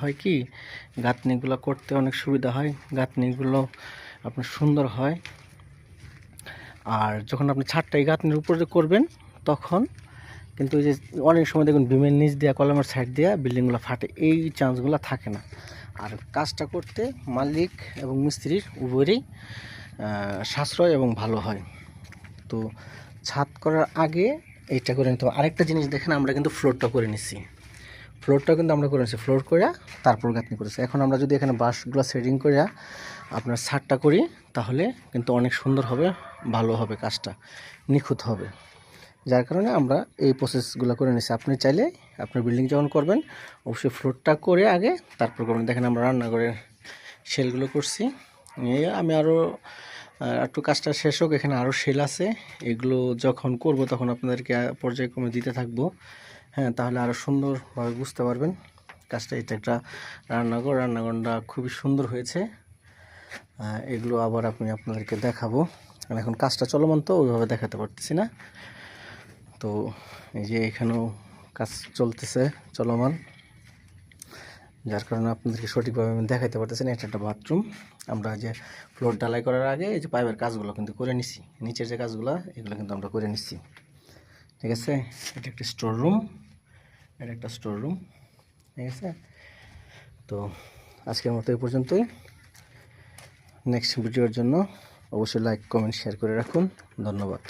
হয় কি গাঁথনিগুলো করতে অনেক সুবিধা হয়, গাঁথনিগুলো আপনার সুন্দর হয়। আর যখন আপনি ছাদটা এই গাঁথনির উপরে করবেন তখন কিন্তু ওই যে অনেক সময় দেখুন বিমের নিচ দিয়ে কলমের সাইড দিয়ে বিল্ডিংগুলো ফাটে, এই চান্সগুলো থাকে না। আর কাজটা করতে মালিক এবং মিস্ত্রির উভয়েরই সাশ্রয় এবং ভালো হয়। তো ছাদ করার আগে এইটা করে নিতে হবে। আরেকটা জিনিস দেখেন, আমরা কিন্তু ফ্লোরটা করে নিচ্ছি, ফ্লোরটা কিন্তু আমরা করে নিচ্ছি, ফ্লোর করে তারপর গাঁথনি করেছি। এখন আমরা যদি এখানে বাঁশগুলো সেটিং করে আপনার ছাদটা করি তাহলে কিন্তু অনেক সুন্দর হবে, ভালো হবে, কাজটা নিখুঁত হবে। যার কারণে আমরা এই প্রসেসগুলো করে নিচ্ছি। আপনি চাইলে আপনার বিল্ডিং যখন করবেন অবশ্যই ফ্লোরটা করে আগে তারপর করবেন। দেখেন আমরা রান্নাঘরের শেলগুলো করছি, আমি আরও একটু কাজটা শেষ হোক, এখানে আরও শেল আছে, এগুলো যখন করব তখন আপনাদেরকে পর্যায়ক্রমে দিতে থাকবো। হ্যাঁ, তাহলে আরও সুন্দরভাবে বুঝতে পারবেন কাজটা। এটা একটা রান্নাঘর, রান্নাঘরটা খুবই সুন্দর হয়েছে। এগুলো আবার আপনাদেরকে দেখাবো, কারণ এখন কাজটা চলমান তো ওইভাবে দেখাতে পারতেছি না। তো এই যে এখানেও কাজ চলতেছে চলমান, যার কারণে আপনাদেরকে সঠিকভাবে আমি দেখাতে পারতেছি না। এটা একটা বাথরুম। আমরা যে ফ্লোর ঢালাই করার আগে এই যে পাইপের কাজগুলো কিন্তু করে নিছি, নিচের যে কাজগুলো এগুলো কিন্তু আমরা করে নিচ্ছি, ঠিক আছে। এটা একটা স্টোর রুম, এটা একটা স্টোর রুম, ঠিক আছে। তো আজকের মতো এই পর্যন্তই। নেক্সট ভিডিওর জন্য অবশ্যই লাইক, কমেন্ট, শেয়ার করে রাখুন। ধন্যবাদ।